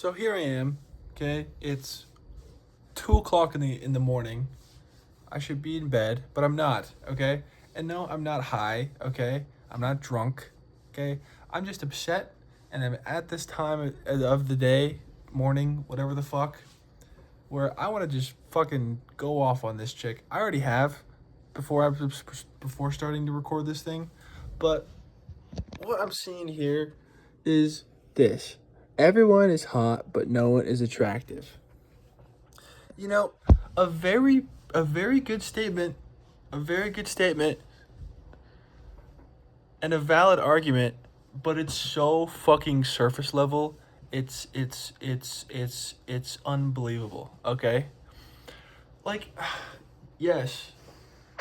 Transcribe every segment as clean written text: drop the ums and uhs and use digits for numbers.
So here I am, okay? It's 2 o'clock in the morning. I should be in bed, but I'm not, okay? And no, I'm not high, okay? I'm not drunk, okay? I'm just upset, and I'm at this time of the day, morning, whatever the fuck, where I want to just fucking go off on this chick. I already have before starting to record this thing, but what I'm seeing here is this. Everyone is hot, but no one is attractive. You know, a very a very good statement, a very good statement and a valid argument, but it's so fucking surface level. It's unbelievable, okay? Like yes,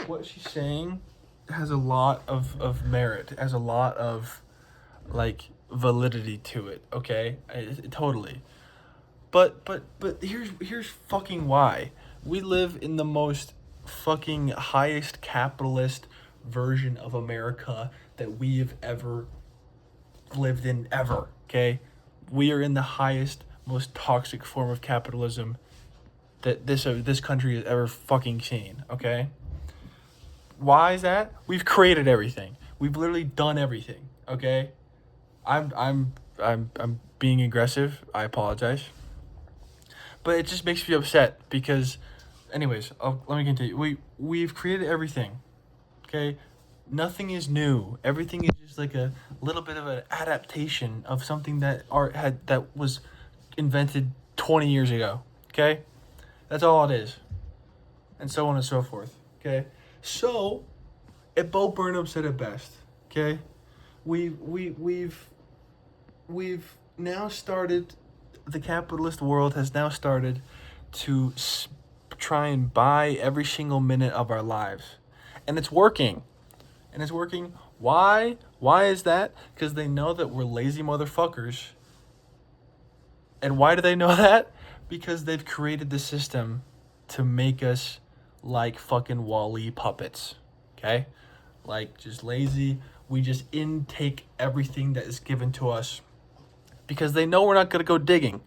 what she's saying has a lot of merit, has a lot of like validity to it, okay? Totally. But here's fucking why. We live in the most fucking highest capitalist version of America that we have ever lived in ever, okay? We are in the highest, most toxic form of capitalism that this country has ever fucking seen, okay? Why is that? We've created everything. We've literally done everything, okay? I'm being aggressive. I apologize. But it just makes me upset because, anyways, let me continue. We've created everything, okay? Nothing is new. Everything is just like a little bit of an adaptation of something that was invented 20 years ago, okay? That's all it is, and so on and so forth, okay? So, Bo Burnham said it best, okay? We've now started, the capitalist world has now started to try and buy every single minute of our lives. And it's working. And it's working. Why? Why is that? Because they know that we're lazy motherfuckers. And why do they know that? Because they've created the system to make us like fucking Wall-E puppets. Okay? Like just lazy. We just intake everything that is given to us because they know we're not going to go digging.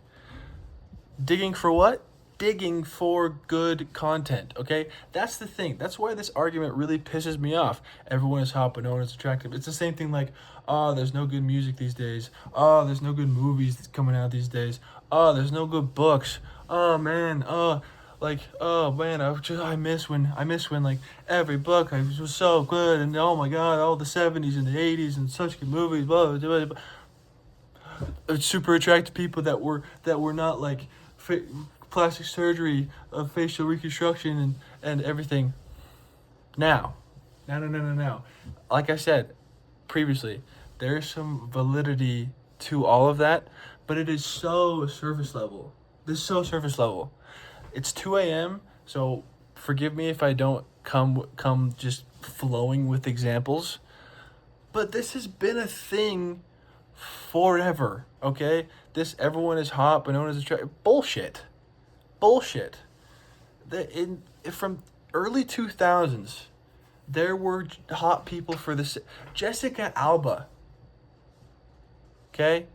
Digging for what? Digging for good content, okay? That's the thing. That's why this argument really pisses me off. Everyone is hot, but no one is attractive. It's the same thing like, oh, there's no good music these days. Oh, there's no good movies coming out these days. Oh, there's no good books. Oh, man. Oh man, I miss when like every book was so good, and oh my god, all the 70s and the 80s and such good movies, blah blah blah. Super attractive people that were not like plastic surgery of facial reconstruction and everything. Now, no. Like I said previously, there's some validity to all of that, but it is so surface level. This is so surface level. It's 2 a.m., so forgive me if I don't come just flowing with examples. But this has been a thing forever, okay? This everyone is hot, but no one is attractive. Bullshit. From early 2000s, there were hot people for this. Jessica Alba. Okay?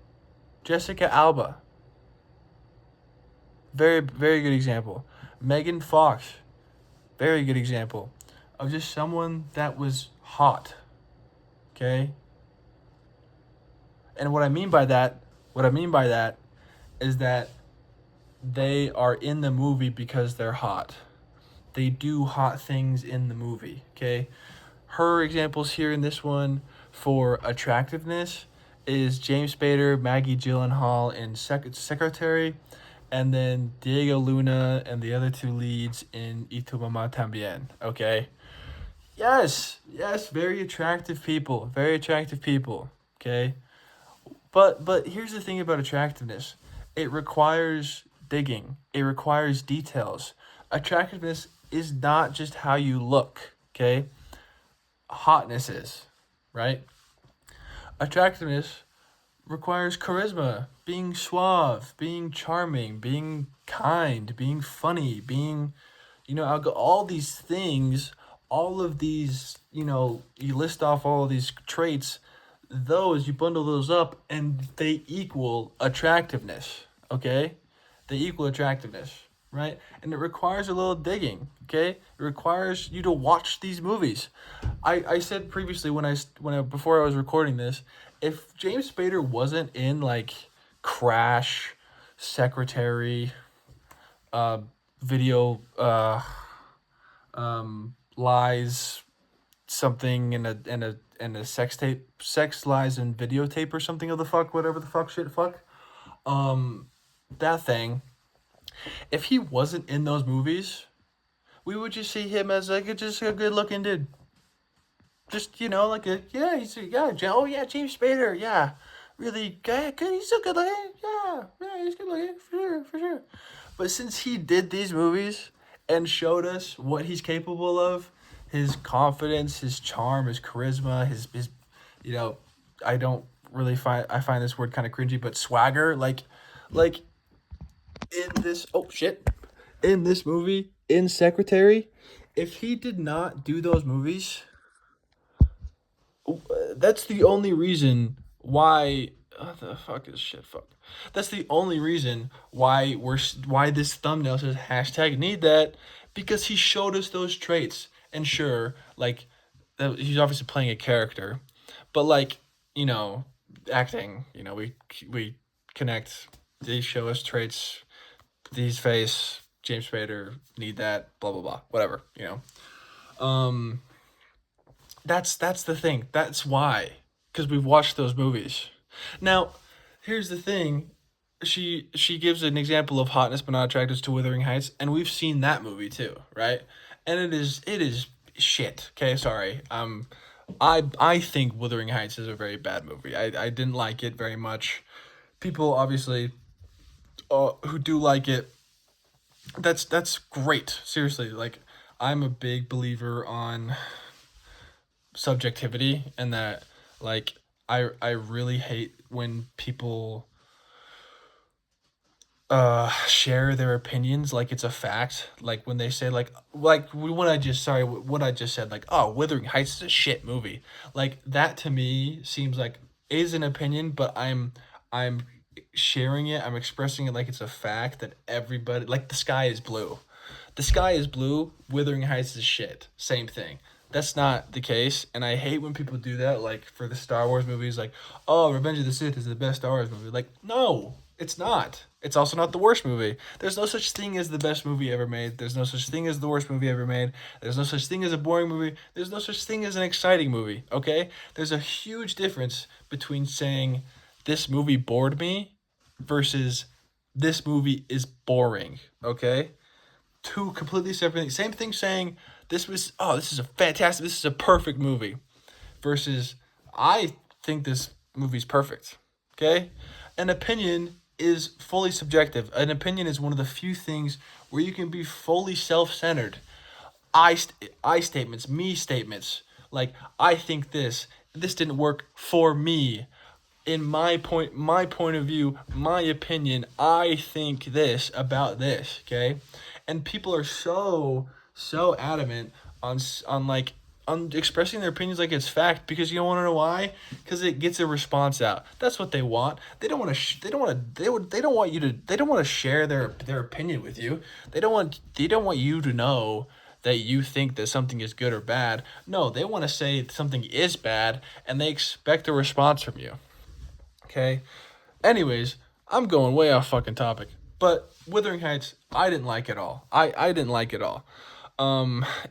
Jessica Alba. Very, very good example. Megan Fox. Very good example of just someone that was hot. Okay? And what I mean by that is that they are in the movie because they're hot. They do hot things in the movie, okay? Her examples here in this one for attractiveness is James Spader, Maggie Gyllenhaal in Secretary, and then Diego Luna and the other two leads in Y Tu Mamá También, okay? Yes, very attractive people, okay? But here's the thing about attractiveness. It requires digging. It requires details. Attractiveness is not just how you look, okay? Hotness is, right? Attractiveness requires charisma, being suave, being charming, being kind, being funny, being, all these things, all of these, you list off all of these traits, you bundle those up and they equal attractiveness, Okay, they equal attractiveness, right? And it requires a little digging. Okay, it requires you to watch these movies. I said previously when I before I was recording this, if James Spader wasn't in like Crash, Secretary, uh, video, lies, something and a sex tape, sex lies and videotape or something of the fuck, whatever the fuck shit fuck, that thing. If he wasn't in those movies, we would just see him as like just a good looking dude. Just like a oh yeah, James Spader, yeah, really good. He's so good looking, yeah, he's good looking for sure. But since he did these movies and showed us what he's capable of, his confidence, his charm, his charisma, his you know, I find this word kind of cringy, but swagger, like in this in this movie in Secretary, if he did not do those movies, that's the only reason why. Oh, the fuck is shit? Fuck. That's the only reason why this thumbnail says hashtag need that, because he showed us those traits. And sure, like he's obviously playing a character, but like you know, acting. We connect. They show us traits. These face James Spader need that. Blah blah blah. Whatever. Um, that's the thing. That's why, because we've watched those movies. Now, here's the thing. She gives an example of hotness but not attractiveness to Wuthering Heights, and we've seen that movie too, right? And it is shit. Okay, sorry. I think Wuthering Heights is a very bad movie. I didn't like it very much. People obviously, who do like it, that's great. Seriously, like I'm a big believer on subjectivity, and that like I really hate when people share their opinions like it's a fact, like when they say like when I just sorry what I just said, like, oh, Wuthering Heights is a shit movie. Like that to me seems like is an opinion, but I'm sharing it, I'm expressing it like it's a fact that everybody, like, the sky is blue. The sky is blue, Wuthering Heights is shit. Same thing. That's not the case, and I hate when people do that. Like for the Star Wars movies, like, oh, Revenge of the Sith is the best Star Wars movie. Like, no, it's not. It's also not the worst movie. There's no such thing as the best movie ever made. There's no such thing as the worst movie ever made. There's no such thing as a boring movie. There's no such thing as an exciting movie. Okay, there's a huge difference between saying this movie bored me versus this movie is boring. Okay, two completely separate things. Same thing saying this is a fantastic, this is a perfect movie versus I think this movie's perfect. Okay? An opinion is fully subjective. An opinion is one of the few things where you can be fully self-centered. I statements, me statements. Like, I think this didn't work for me. In my point of view, my opinion, I think this about this, okay? And people are so adamant on like on expressing their opinions like it's fact, because you don't want to know why? Because it gets a response out. That's what they want. They don't want to they don't want to they don't want you to they don't want to share their opinion with you. They don't want you to know that you think that something is good or bad. No, they want to say something is bad, and they expect a response from you. Okay. Anyways, I'm going way off fucking topic. But Wuthering Heights, I didn't like at all. I didn't like it all.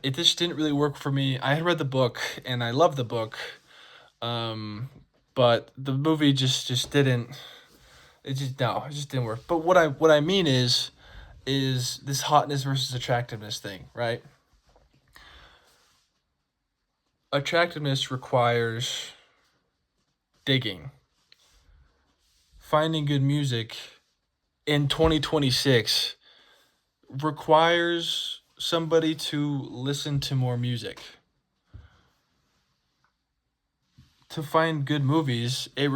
It just didn't really work for me. I had read the book and I loved the book. Um, but the movie just didn't. It just didn't work. But what I mean is this hotness versus attractiveness thing, right? Attractiveness requires digging, finding good music in 2026 requires somebody to listen to more music. To find good movies, it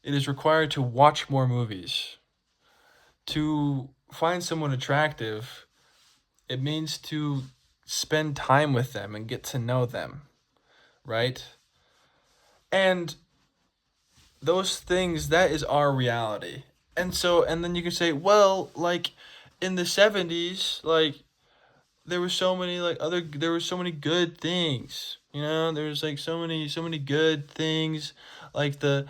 is required to watch more movies. To find someone attractive, it means to spend time with them and get to know them, right? And those things, that is our reality. and then you can say, well, like in the 70s, like there were so many there were so many good things. There was like so many good things, like the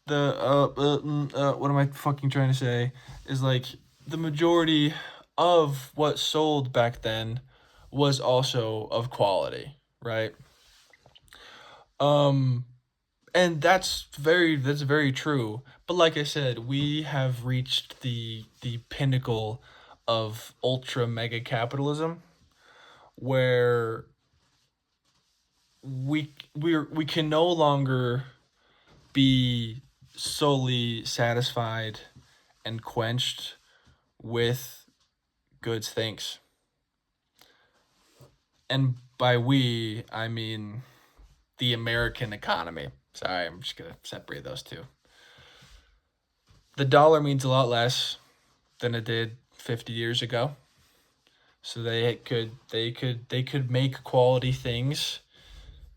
what am I fucking trying to say is like the majority of what sold back then was also of quality, right? Um and that's very true. But like I said, we have reached the pinnacle of ultra mega capitalism, where we can no longer be solely satisfied and quenched with goods things. And by we, I mean the American economy. Sorry, I'm just gonna separate those two. The dollar means a lot less than it did 50 years ago. So they could make quality things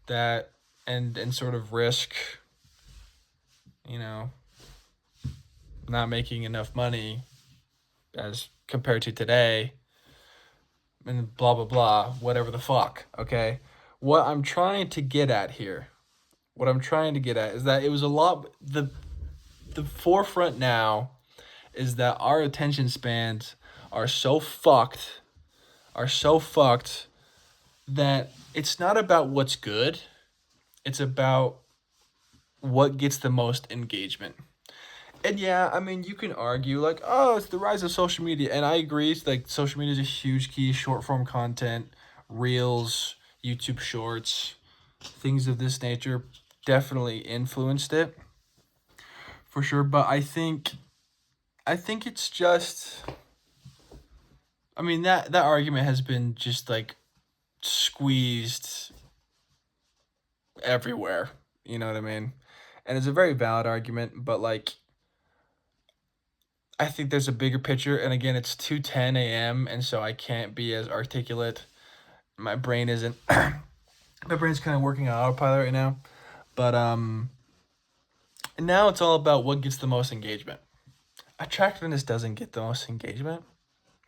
that and sort of risk, you know, not making enough money as compared to today, and blah blah blah, whatever the fuck, okay? What I'm trying to get at here, what I'm trying to get at is that it was a lot the forefront now is that our attention spans are so fucked, are so fucked that it's not about what's good, it's about what gets the most engagement. And yeah, I mean, you can argue like, oh, it's the rise of social media, and I agree. It's like social media is a huge key. Short form content, reels, YouTube Shorts, things of this nature, definitely influenced it for sure. But I think it's just. I mean, that argument has been just like squeezed everywhere. You know what I mean? And it's a very valid argument, but like I think there's a bigger picture, and again, it's 2:10 a.m., and so I can't be as articulate. My brain isn't. My brain's kind of working on autopilot right now, but now it's all about what gets the most engagement. Attractiveness doesn't get the most engagement.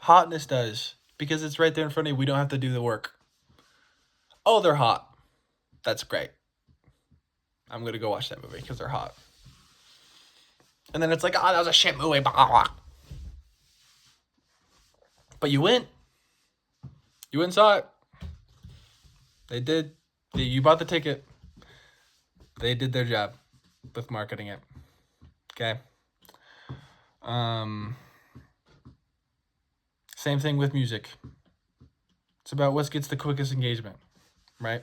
Hotness does, because it's right there in front of you. We don't have to do the work. Oh, they're hot. That's great. I'm gonna go watch that movie because they're hot. And then it's like, oh, that was a shit movie. Blah, blah, blah. But you went. You went and saw it. They did. You bought the ticket. They did their job with marketing it. Okay. Same thing with music. It's about what gets the quickest engagement, right?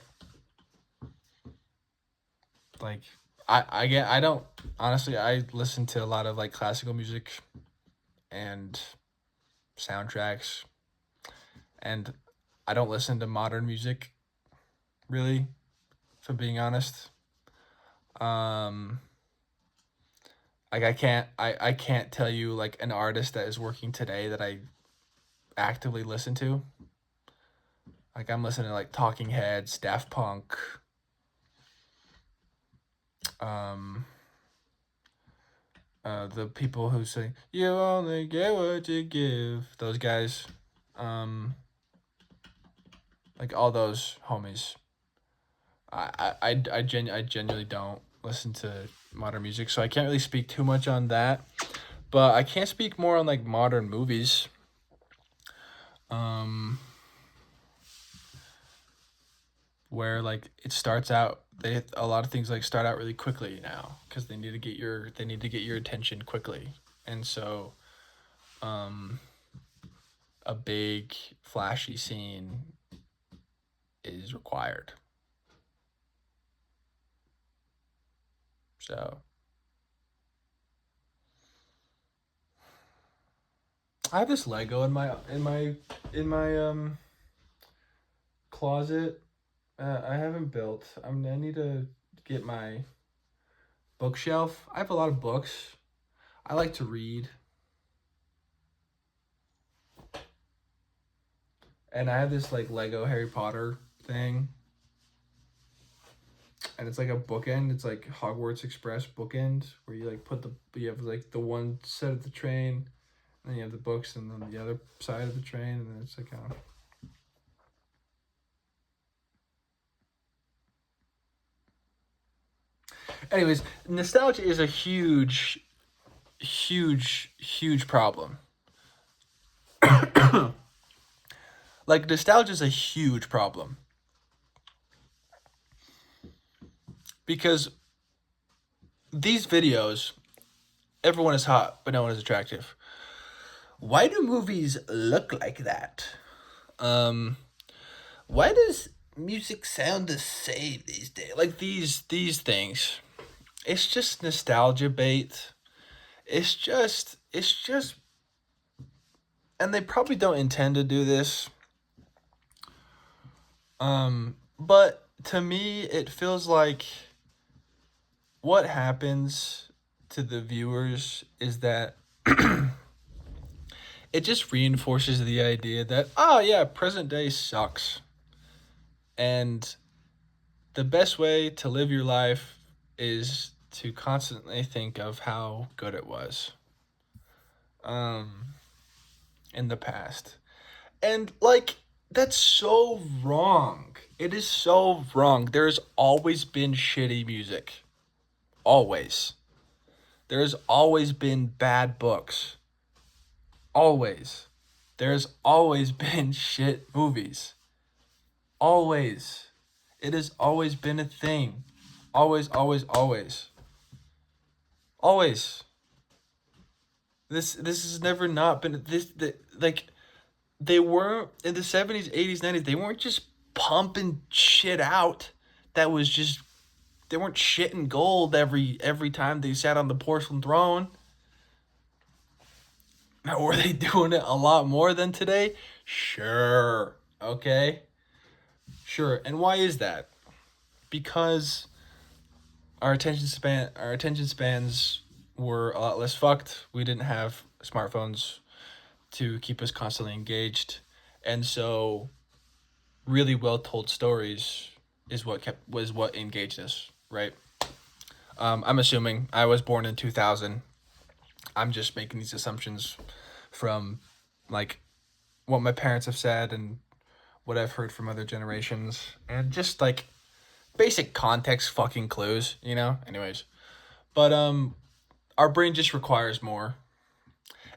Like, I don't honestly. I listen to a lot of like classical music and soundtracks, and I don't listen to modern music really, if I'm being honest. Um, like I can't tell you like an artist that is working today that I actively listen to. Like I'm listening to like Talking Heads, Daft Punk, um, the people who say "You only get what you give." Those guys, um, like all those homies. I genuinely don't listen to modern music, so I can't really speak too much on that. But I can speak more on like modern movies. Um, where like it starts out, they a lot of things like start out really quickly now because they need to get your attention quickly, and so um, a big flashy scene is required. So I have this Lego in my closet. I haven't built. I need to get my bookshelf. I have a lot of books. I like to read, and I have this like Lego Harry Potter thing. and it's like a bookend. It's like Hogwarts Express bookend, where you like put the you have like the one set of the train, and then you have the books, and then the other side of the train, and then it's like kind of. Anyways, nostalgia is a huge problem. Like nostalgia is a huge problem because these videos, everyone is hot, but no one is attractive. Why do movies look like that? Um, why does music sound the same these days? Like these things. It's just nostalgia bait. It's just and they probably don't intend to do this. But to me it feels like what happens to the viewers is that it just reinforces the idea that oh yeah, present day sucks. And the best way to live your life is to constantly think of how good it was um in the past. And like that's so wrong. It is so wrong. There's always been shitty music. Always. There's always been bad books. Always. There's always been shit movies. Always. It has always been a thing. Always, always, always. Always. This has never not been like they weren't in the 70s, 80s, 90s, they weren't just pumping shit out that was just they weren't shitting gold every time they sat on the porcelain throne. Now, were they doing it a lot more than today? Sure. Okay. Sure. And why is that? Because our attention spans were a lot less fucked. We didn't have smartphones to keep us constantly engaged. And so really well told stories is what engaged us, right? I'm assuming I was born in 2000. I'm just making these assumptions from like what my parents have said and what I've heard from other generations and just like basic context fucking clues, you know? Anyways. But our brain just requires more.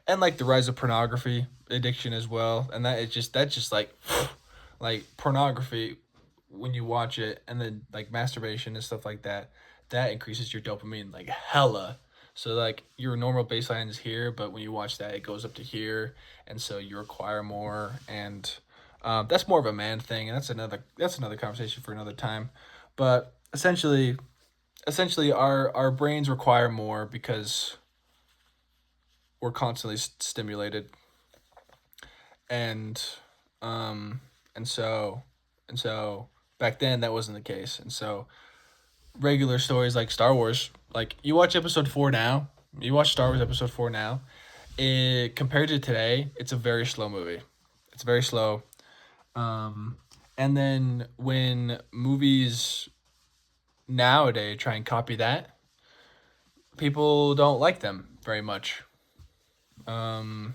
And like the rise of pornography addiction as well. And that's just like pornography when you watch it and then like masturbation and stuff like that, that increases your dopamine like hella. So like your normal baseline is here, but when you watch that, it goes up to here, and so you require more. And that's more of a man thing, and that's another conversation for another time. But essentially, our brains require more because we're constantly stimulated, and um, and so and so back then that wasn't the case, and so regular stories like Star Wars. Like you watch episode 4 now, you watch Star Wars episode 4 now. It compared to today, it's a very slow movie. It's very slow. Um, and then when movies nowadays try and copy that, people don't like them very much. Um,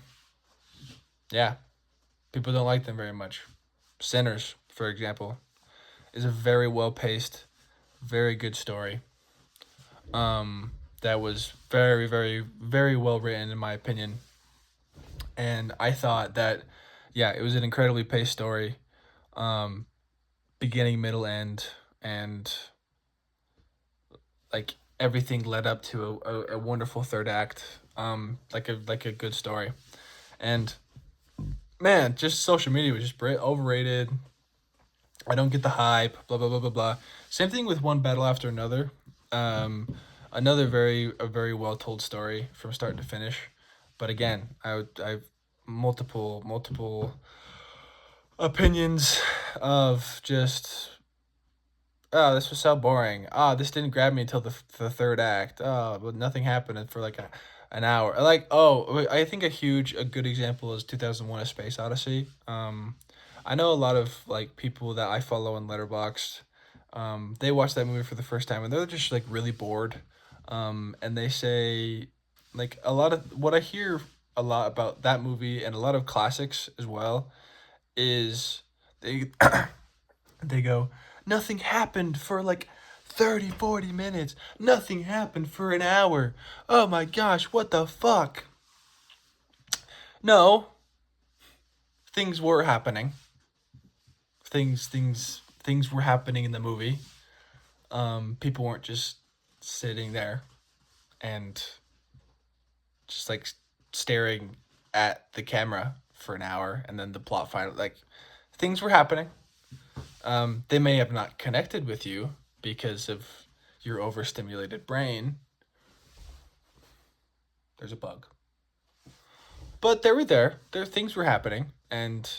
yeah, people don't like them very much. Sinners, for example, is a very well paced, very good story. That was very well written in my opinion, and I thought that, yeah, it was an incredibly paced story, um, beginning, middle, end, and like everything led up to a wonderful third act, like a good story, and man, just social media was just overrated. I don't get the hype, blah blah blah blah blah. Same thing with One Battle After Another. Another very well told story from start to finish, but again, I've multiple opinions of just oh, this was so boring. Oh, this didn't grab me until the third act. Oh, but nothing happened for like an hour. Like, oh, I think a good example is 2001: A Space Odyssey. I know a lot of like people that I follow on Letterboxd. They watch that movie for the first time and they're just like really bored. And they say, like, a lot of what I hear a lot about that movie and a lot of classics as well is they they go, nothing happened for like 30, 40 minutes. Nothing happened for an hour. Oh my gosh, what the fuck? No, things were happening. Things were happening in the movie. People weren't just sitting there and just like staring at the camera for an hour and then the plot final, like, things were happening. They may have not connected with you because of your overstimulated brain. There's a bug. But they were there. There things were happening and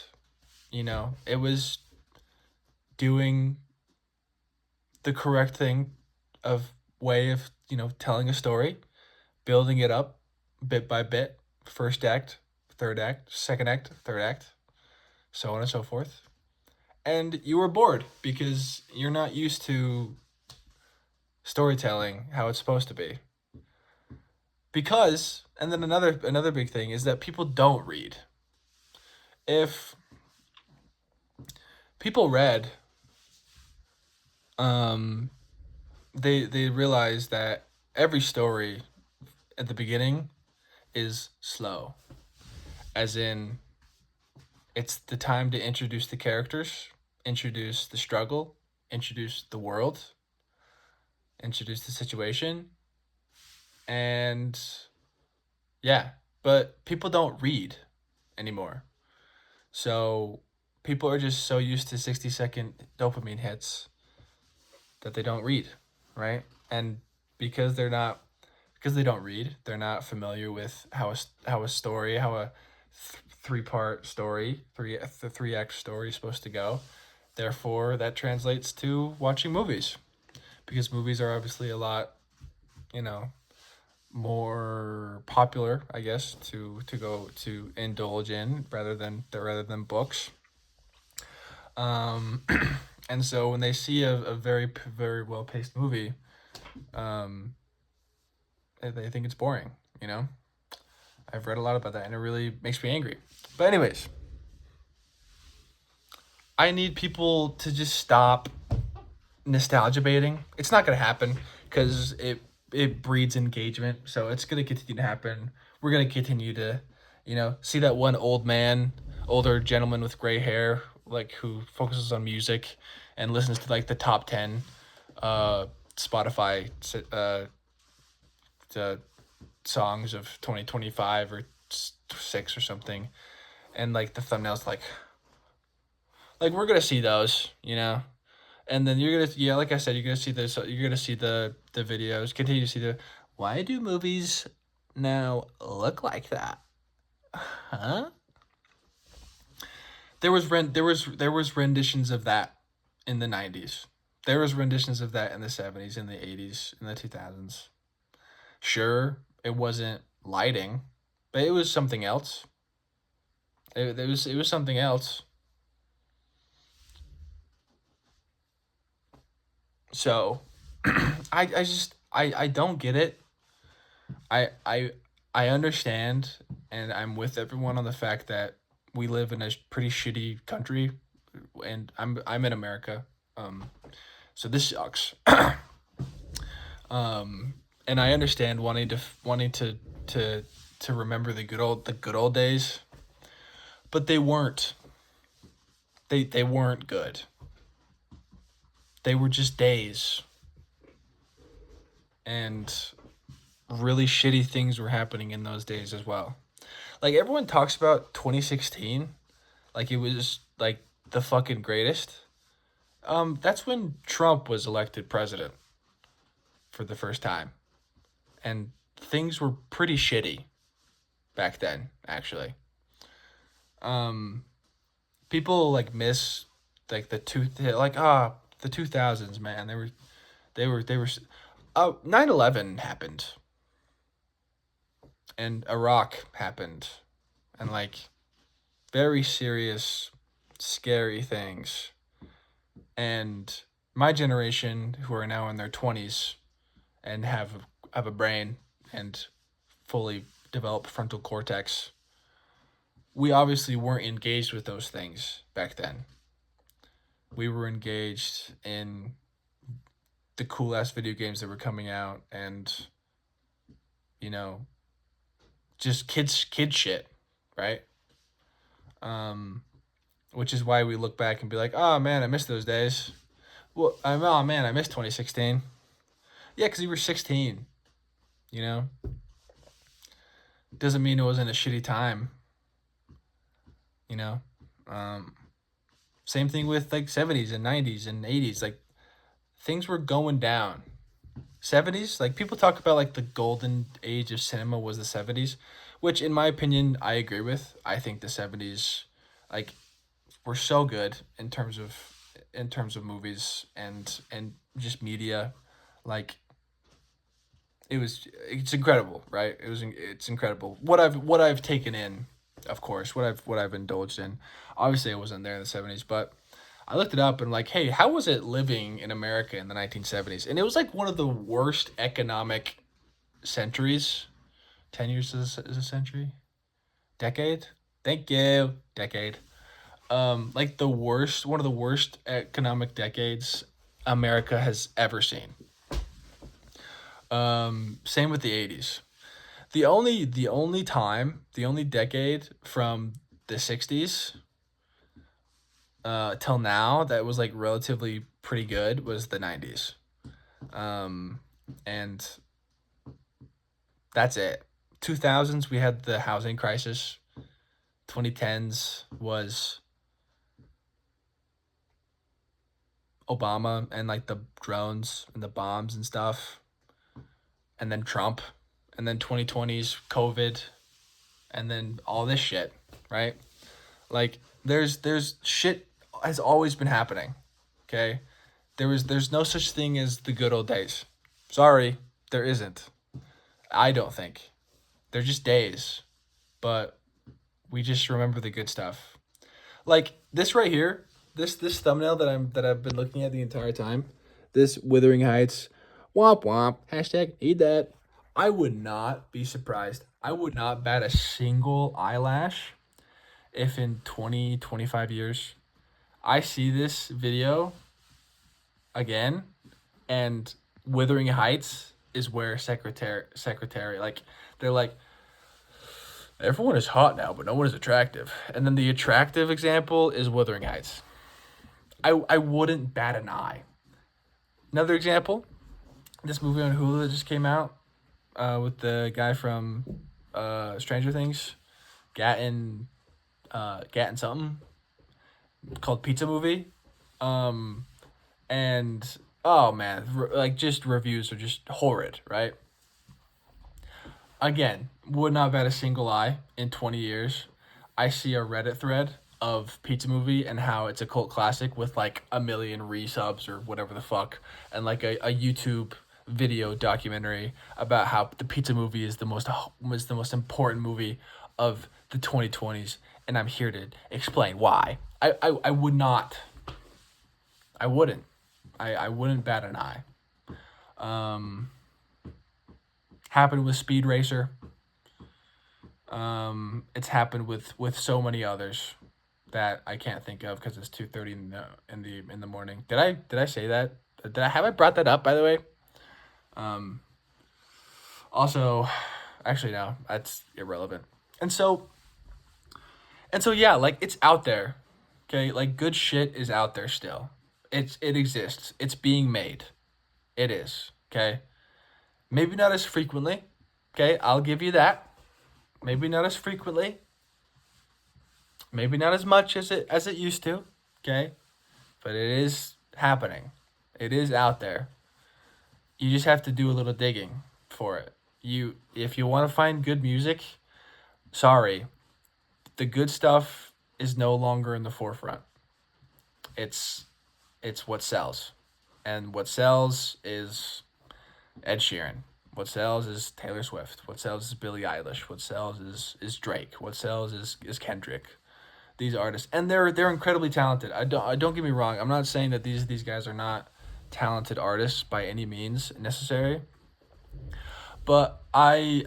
it was doing the correct thing of way of, telling a story, building it up bit by bit, first act, third act, second act, third act, so on and so forth. And you were bored because you're not used to storytelling how it's supposed to be. Because, and then another big thing is that people don't read. If people read, um they realize that every story at the beginning is slow. As in, it's the time to introduce the characters, introduce the struggle, introduce the world, introduce the situation, and yeah, but people don't read anymore. So people are just so used to 60-second dopamine hits that they don't read, right? And because they're not because they don't read, they're not familiar with how a story, how a three-part story, the three-act story is supposed to go. Therefore, that translates to watching movies because movies are obviously a lot, you know, more popular, I guess, to go to indulge in rather than books. Um, and so when they see a very well paced movie, um, they think it's boring. You know, I've read a lot about that, and it really makes me angry. But anyways, I need people to just stop nostalgia baiting. It's not gonna happen because it breeds engagement. So it's gonna continue to happen. We're gonna continue to, see that one older gentleman with gray hair, like who focuses on music and listens to like the top 10 Spotify uh, songs of 2025 or six or something, and like the thumbnails like we're gonna see those, and then you're gonna, yeah, like I said, you're gonna see this. You're gonna see the videos. Continue to see the. Why do movies now look like that? Huh? There was renditions of that in the 90s. There was renditions of that in the 70s, in the 80s, in the 2000s. Sure, it wasn't lighting, but it was something else. It was something else. So, I don't get it. I I I understand, and I'm with everyone on the fact that we live in a pretty shitty country, and I'm in America, so this sucks. And I understand wanting to to remember the good old days, but they weren't. They weren't good. They were just days, and really shitty things were happening in those days as well. Like everyone talks about 2016 like it was like the fucking greatest. That's when Trump was elected president for the first time. And things were pretty shitty back then, actually. Um People like miss like the 2000s, man. They were 9/11 happened and Iraq happened and like very serious scary things. And my generation who are now in their 20s and have a brain and fully developed frontal cortex, we obviously weren't engaged with those things back then. We were engaged in the cool ass video games that were coming out and, you know, just kid shit, right? Um, which is why we look back and be like, oh man, I miss those days. Well, oh man, I miss 2016. Yeah, because you were 16, you know? Doesn't mean it wasn't a shitty time, you know? Um, Same thing with like 70s and 90s and 80s. Like things were going down. 70s, like people talk about like the golden age of cinema was the 70s, which in my opinion I agree with. I think the 70s like were so good in terms of movies and just media. Like it's incredible, right? It's incredible. What I've taken in, of course, what I've indulged in. Obviously I wasn't there in the 70s, but I looked it up and like, hey, how was it living in America in the 1970s? And it was like one of the worst economic centuries. 10 years is a century? Decade? Thank you. Decade. Like the worst, one of the worst economic decades America has ever seen. Same with the 80s. The only decade from the 60s till now that was like relatively pretty good was the 90s. Um, and that's it. 2000s we had the housing crisis. 2010s was Obama and like the drones and the bombs and stuff. And then Trump. And then 2020s COVID and then all this shit, right? Like there's shit has always been happening. Okay? There's no such thing as the good old days. Sorry, there isn't. I don't think. They're just days. But we just remember the good stuff. Like this right here, this thumbnail that I've been looking at the entire time, this Wuthering Heights, womp womp, hashtag need that. I would not be surprised. I would not bat a single eyelash if in 20 to 25 years I see this video again and Wuthering Heights is where secretary like they're like everyone is hot now but no one is attractive. And then the attractive example is Wuthering Heights. I wouldn't bat an eye. Another example, this movie on Hulu that just came out with the guy from Stranger Things, Gatton something, called Pizza Movie. And oh man, like just reviews are just horrid, right? Again, would not bat a single eye in 20 years. I see a Reddit thread of Pizza Movie and how it's a cult classic with like a million resubs or whatever the fuck, and like a YouTube video documentary about how the Pizza Movie is the most important movie of the 2020s, and I'm here to explain why. I would not. I wouldn't. I wouldn't bat an eye. Happened with Speed Racer. It's happened with so many others that I can't think of because it's 2:30 in the morning. Did I say that? Have I brought that up by the way? Also, actually no, that's irrelevant. And so yeah, like it's out there. Okay, like good shit is out there still. It exists. It's being made. It is. Okay. Maybe not as frequently. Okay, I'll give you that. Maybe not as frequently. Maybe not as much as it used to. Okay, but it is happening. It is out there. You just have to do a little digging for it. If you want to find good music, sorry, the good stuff is no longer in the forefront. It's what sells. And what sells is Ed Sheeran. What sells is Taylor Swift. What sells is Billie Eilish. What sells is Drake. What sells is Kendrick. These artists, and they're incredibly talented. I don't get me wrong. I'm not saying that these guys are not talented artists by any means necessary. But I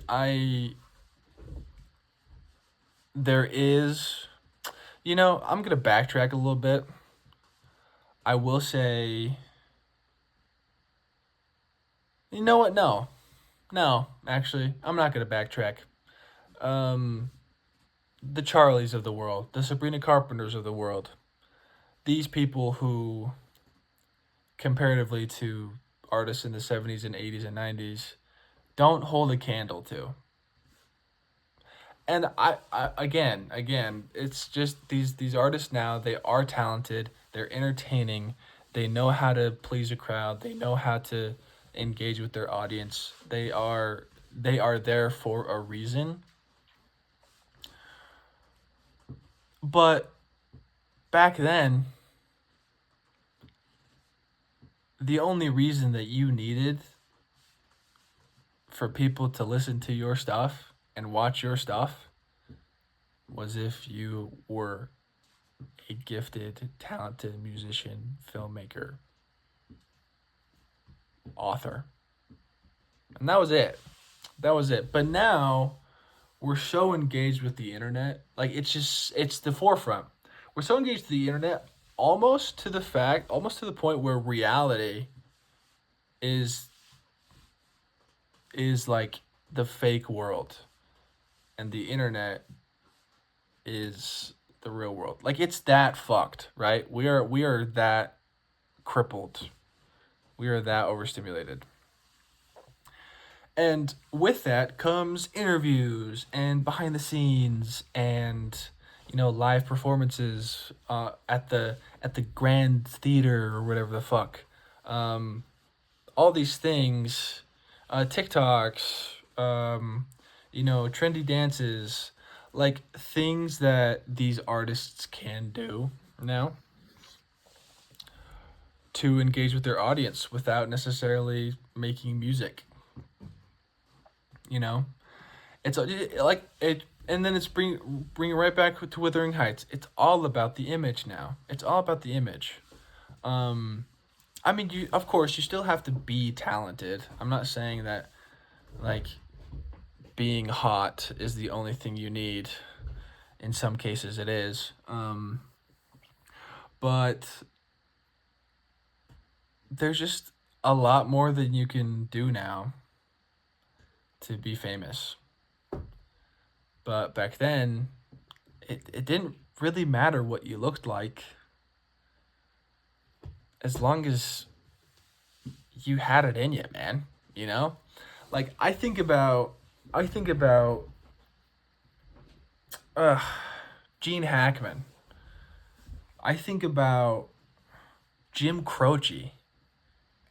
there is, I'm gonna backtrack a little bit. I will say, you know what? No, actually, I'm not gonna backtrack. Um, the Charlies of the world, the Sabrina Carpenters of the world, these people who, comparatively to artists in the 70s and 80s and 90s, don't hold a candle to. And I again, it's just these artists now, they are talented, they're entertaining, they know how to please a crowd, they know how to engage with their audience. They are there for a reason. But back then, the only reason that you needed for people to listen to your stuff and watch your stuff was if you were a gifted, talented musician, filmmaker, author. And that was it. That was it. But now we're so engaged with the internet. Like, it's the forefront. We're so engaged with the internet almost to the point where reality is like the fake world and the internet is the real world. Like, it's that fucked, right? We are that crippled. We are that overstimulated. And with that comes interviews and behind the scenes and live performances at the Grand Theater or whatever the fuck. All these things, TikToks, trendy dances, like things that these artists can do now to engage with their audience without necessarily making music. You know, it's like it, and then it's bring it right back to Wuthering Heights. It's all about the image now. It's all about the image. Um, I mean, you of course you still have to be talented. I'm not saying that like being hot is the only thing you need. In some cases, it is. But there's just a lot more than you can do now to be famous. But back then, it didn't really matter what you looked like as long as you had it in you, man. You know? Like I think about uh Gene Hackman. I think about Jim Croce.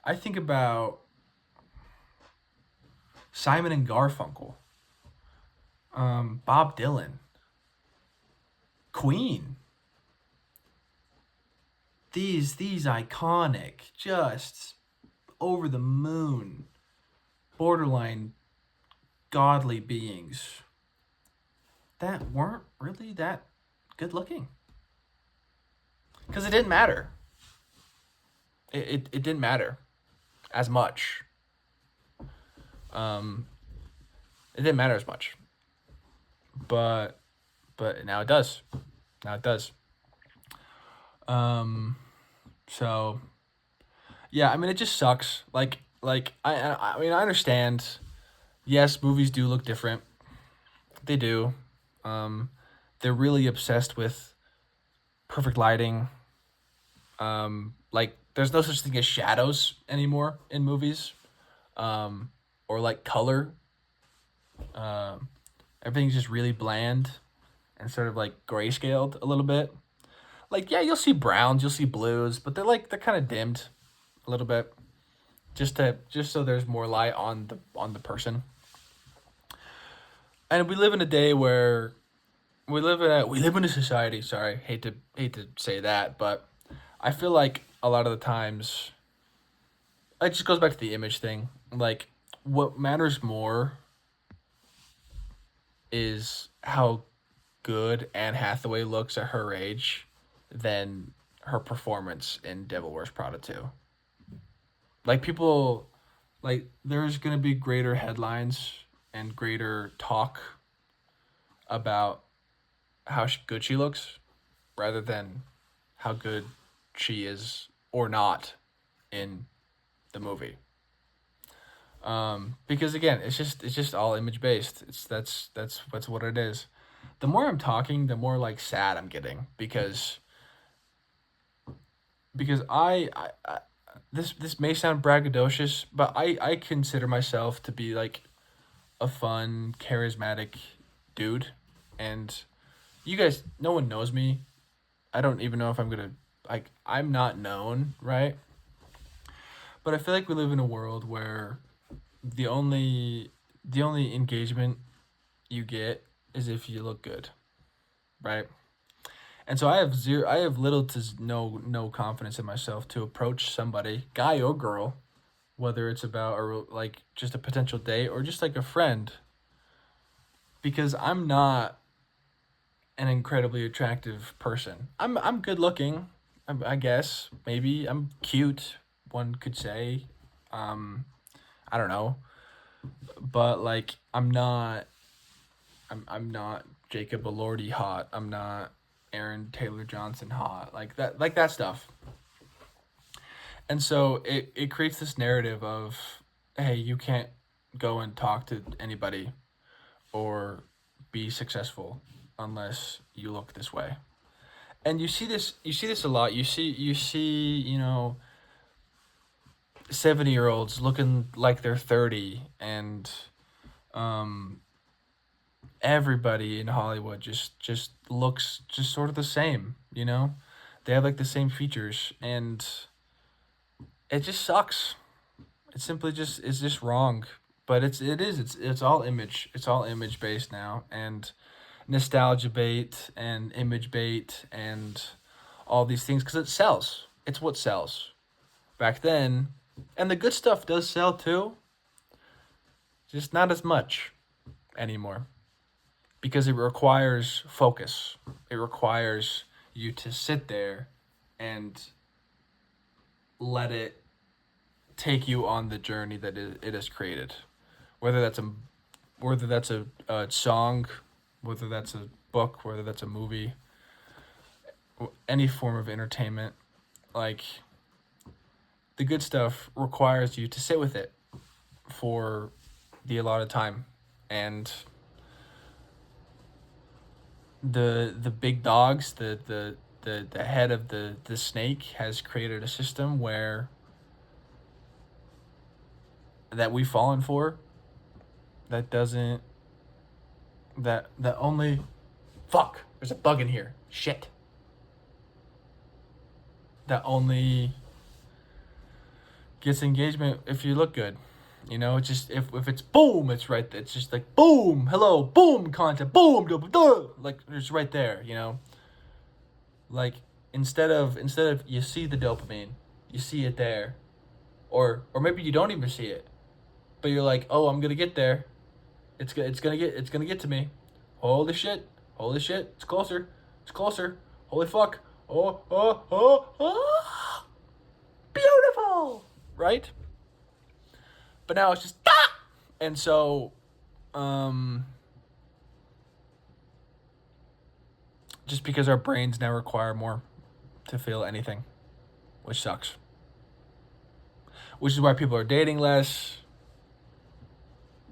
I think about Simon and Garfunkel. Bob Dylan. Queen. These iconic, just over the moon, borderline godly beings that weren't really that good looking. Because it didn't matter. It didn't matter as much. It didn't matter as much. But now it does. Now it does. So yeah, I mean it just sucks. I mean I understand. Yes, movies do look different. They do. They're really obsessed with perfect lighting. Like there's no such thing as shadows anymore in movies. Or like color. Everything's just really bland and sort of like grayscaled a little bit. Like yeah, you'll see browns, you'll see blues, but they're kind of dimmed a little bit, just so there's more light on the person. And we live in a day where we live in a society. Sorry, hate to say that, but I feel like a lot of the times it just goes back to the image thing. Like what matters more is how good Anne Hathaway looks at her age than her performance in Devil Wears Prada 2. Like people, like there's gonna be greater headlines and greater talk about how good she looks rather than how good she is or not in the movie. Because again, it's just all image based. That's what it is. The more I'm talking, the more like sad I'm getting because this may sound braggadocious, but I consider myself to be like a fun, charismatic dude, and you guys, no one knows me. I don't even know if I'm gonna like. I'm not known, right? But I feel like we live in a world where the only the only engagement you get is if you look good, right? And so I have little to no confidence in myself to approach somebody, guy or girl, whether it's about or like just a potential date or just like a friend, because I'm not an incredibly attractive person. I'm good looking, I guess. Maybe I'm cute, one could say. Um, I don't know, but like I'm not Jacob Elordi hot. I'm not Aaron Taylor Johnson hot. Like that stuff. And so it creates this narrative of, hey, you can't go and talk to anybody or be successful unless you look this way. And you see this a lot. You know, 70-year-olds looking like they're 30, and um everybody in Hollywood just looks just sort of the same, you know? They have like the same features, and it just sucks. It simply just is just wrong. But it's all image. It's all image based now, and nostalgia bait and image bait and all these things because it sells. It's what sells. Back then, and the good stuff does sell too, just not as much anymore because it requires focus. It requires you to sit there and let it take you on the journey that it has created. Whether that's a song, whether that's a book, whether that's a movie, any form of entertainment, like the good stuff requires you to sit with it for the allotted time. And the big dogs, the head of the snake has created a system where that we've fallen for that doesn't that only fuck there's a bug in here shit that only gets engagement if you look good. You know, it's just if it's boom, it's right there. It's just like boom, hello, boom, content, boom, like it's right there. You know, like instead of you see the dopamine, you see it there, or maybe you don't even see it, but you're like, oh, I'm gonna get there. It's gonna get to me. Holy shit, it's closer, Holy fuck, oh, beautiful, right? But now it's just ah! And so um just because our brains now require more to feel anything, which sucks. Which is why people are dating less.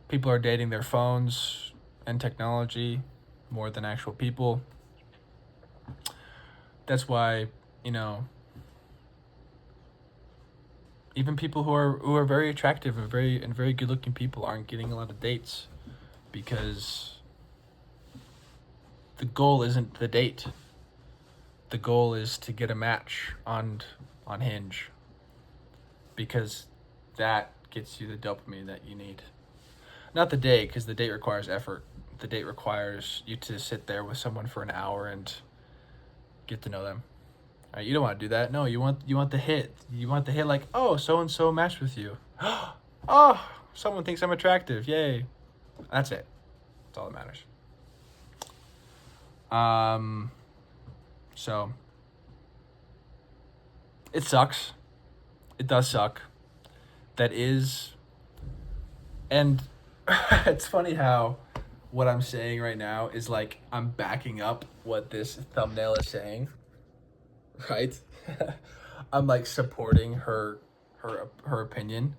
People are dating their phones and technology more than actual people. That's why, you know, even people who are very attractive and very good looking people aren't getting a lot of dates because the goal isn't the date. The goal is to get a match on Hinge because that gets you the dopamine that you need. Not the date, because the date requires effort. The date requires you to sit there with someone for an hour and get to know them. All right, you don't want to do that. No, you want the hit. You want the hit like, oh, so and so matched with you. Oh, someone thinks I'm attractive. Yay. That's it. That's all that matters. So it sucks. It does suck. that is, and it's funny how what I'm saying right now is like I'm backing up what this thumbnail is saying, right? I'm like supporting her opinion,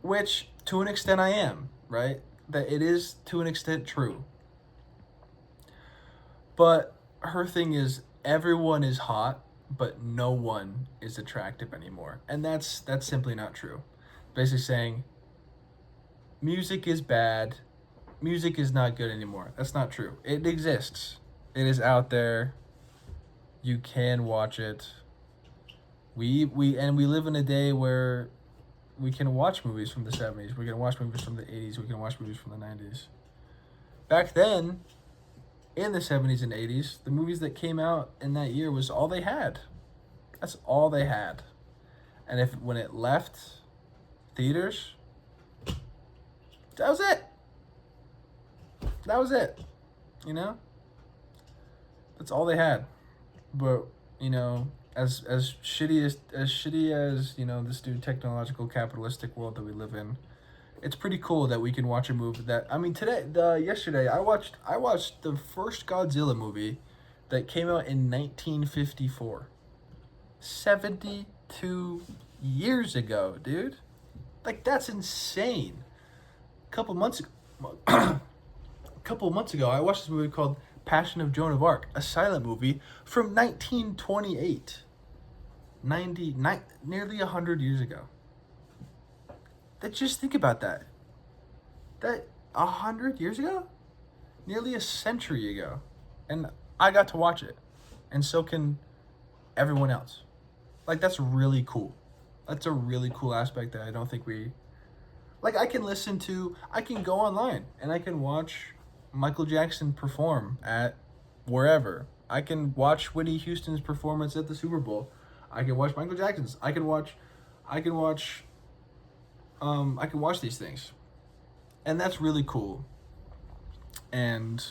which to an extent I am, right? That it is to an extent true. But her thing is everyone is hot, but no one is attractive anymore. And that's simply not true. Basically saying music is bad, music is not good anymore. That's not true. It exists. It is out there. You can watch it. We live in a day where we can watch movies from the 70s. We can watch movies from the 80s. We can watch movies from the 90s. Back then, in the 70s and 80s, the movies that came out in that year was all they had. That's all they had. And if when it left theaters, that was it. That was it. You know? That's all they had. But, you know, as shitty as, you know, this new technological capitalistic world that we live in, it's pretty cool that we can watch a movie that, I mean, yesterday I watched the first Godzilla movie that came out in 1954. 72 years ago, dude. Like, that's insane. A couple months ago, I watched this movie called Passion of Joan of Arc, a silent movie from 1928. Nearly 100 years ago. Just think about that. That 100 years ago? Nearly a century ago. And I got to watch it. And so can everyone else. Like, that's really cool. That's a really cool aspect that I don't think we... Like, I can go online and I can watch Michael Jackson perform at wherever. I can watch Whitney Houston's performance at the Super Bowl. I can watch Michael Jackson's. I can watch these things. And that's really cool. And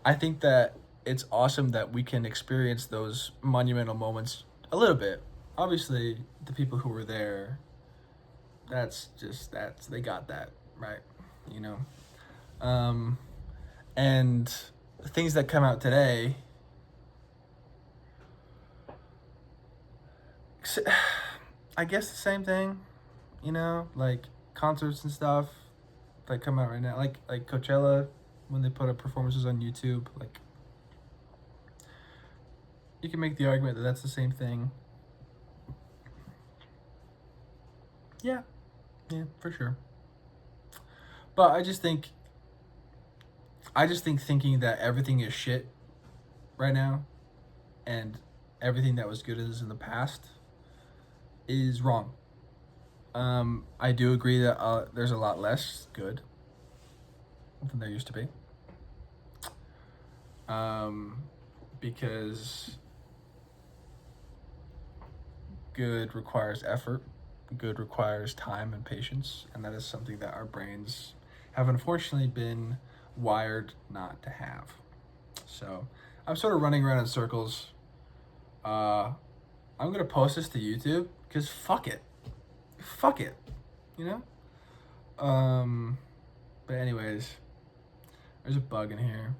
I think that it's awesome that we can experience those monumental moments a little bit. Obviously, the people who were there, they got that, right? You know? And things that come out today, I guess the same thing, you know, like concerts and stuff that come out right now, like Coachella, when they put up performances on YouTube, like, you can make the argument that that's the same thing. Yeah, for sure. But I just think thinking that everything is shit right now and everything that was good is in the past is wrong. I do agree that there's a lot less good than there used to be. Because good requires effort, good requires time and patience, and that is something that our brains have unfortunately been wired not to have. So I'm sort of running around in circles. I'm gonna post this to YouTube because fuck it, you know. But anyways, there's a bug in here.